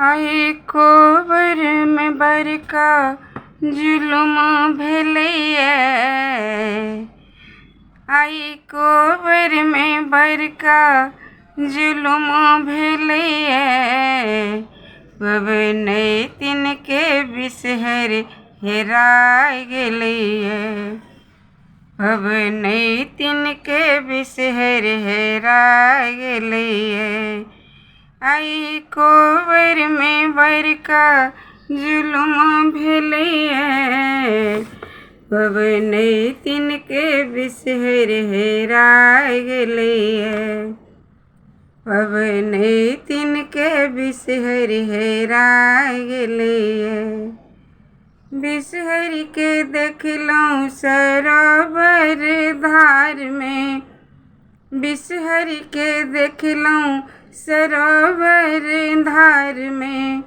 आई कोबर में बरका जुलुम भेलैया। आई कोबर में बरका जुलुम भेलैया। पबनैतिन के बिसहर हेराय गेलैया। पबनैतिन के बिसहर हेराय गेलैया। आई कोबर में बरका जुलुम भेलैया। पबनैतिन के बिसहर हेराय गेलैया। पबनैतिन के बिसहर हेराय गेलैया। बिसहर के देखलहुँ सरोवर धार में। बिसहर के देखलहुँ सरोवर धार में।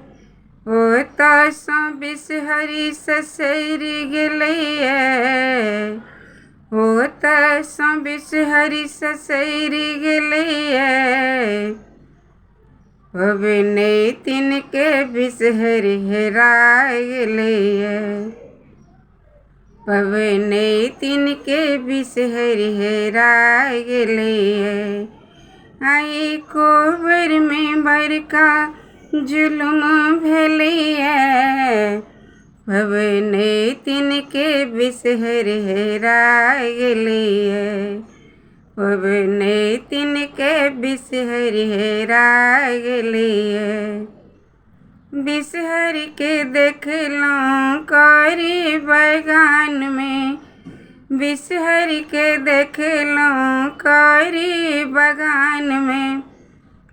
ओतऽसँ बिसहरी ससरि गेलैया। ओतऽसँ बिसहरी ससरि गेलैया। पबनैतिन के बिसहर हेराय गेलैया। पबनैतिन के बिसहर हेराय गेलैया। आई कोबर में बरका जुलुम भेलैया। पबनैतिन के बिसहर हेराय गेलैया। पबनैतिन के बिसहर हेराय गेलैया। बिसहर के देखलहुँ करी बगान में। बिसहर के देखलहुँ करी बगान में।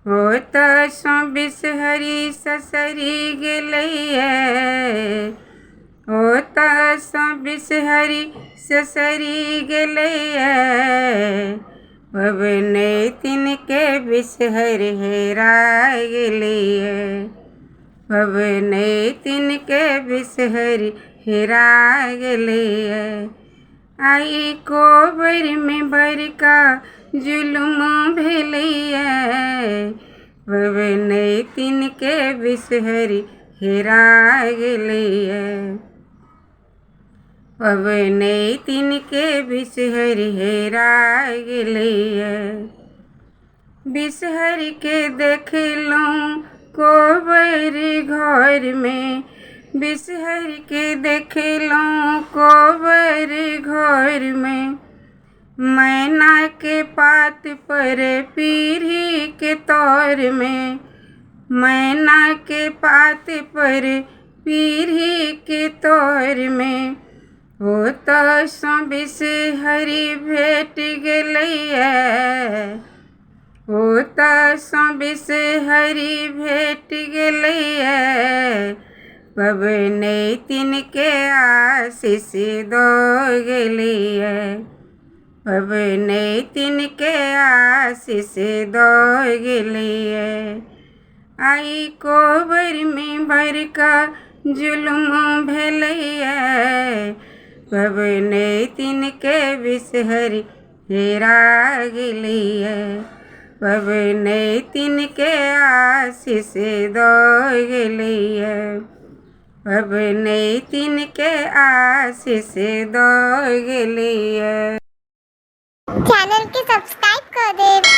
ओतऽसँ बिसहरी ससरि गेलैया। ओतऽसँ बिसहरी ससरि गेलैया। पबनैतिन के बिसहर हेराय गेलैया। पबनैतिन के बिसहर हेराय गेलैया। आई कोबर में बरका जुलुम भेलैया। पबनैतिन के बिसहर हेराय गेलैया। पबनैतिन के बिसहर हेराय गेलैया। बिसहर के देखलहुँ कोबर घर में। बिसहर के देखलहुँ कोबर घर में। मैना के पात पर पीढ़ी के तौर में। मैना के पात पर पीढ़ी के तौर में। ओतऽसँ बिसहरी भेट गेलैया। ओतऽसँ बिसहरी भेट गेलैया। पबनैतिन के आशीष दऽ गेलैया। पबनैतिन के आशीष दऽ गेलैया। आई कोबर में बरका जुलुम भेलैया। पबनैतिन के बिसहर हेराय गेलैया। पबनैतिन के आशीष दऽ गेलैया। पबनैतिन के आशीष दऽ गेलैया। चैनल के सब्सक्राइब कर दे।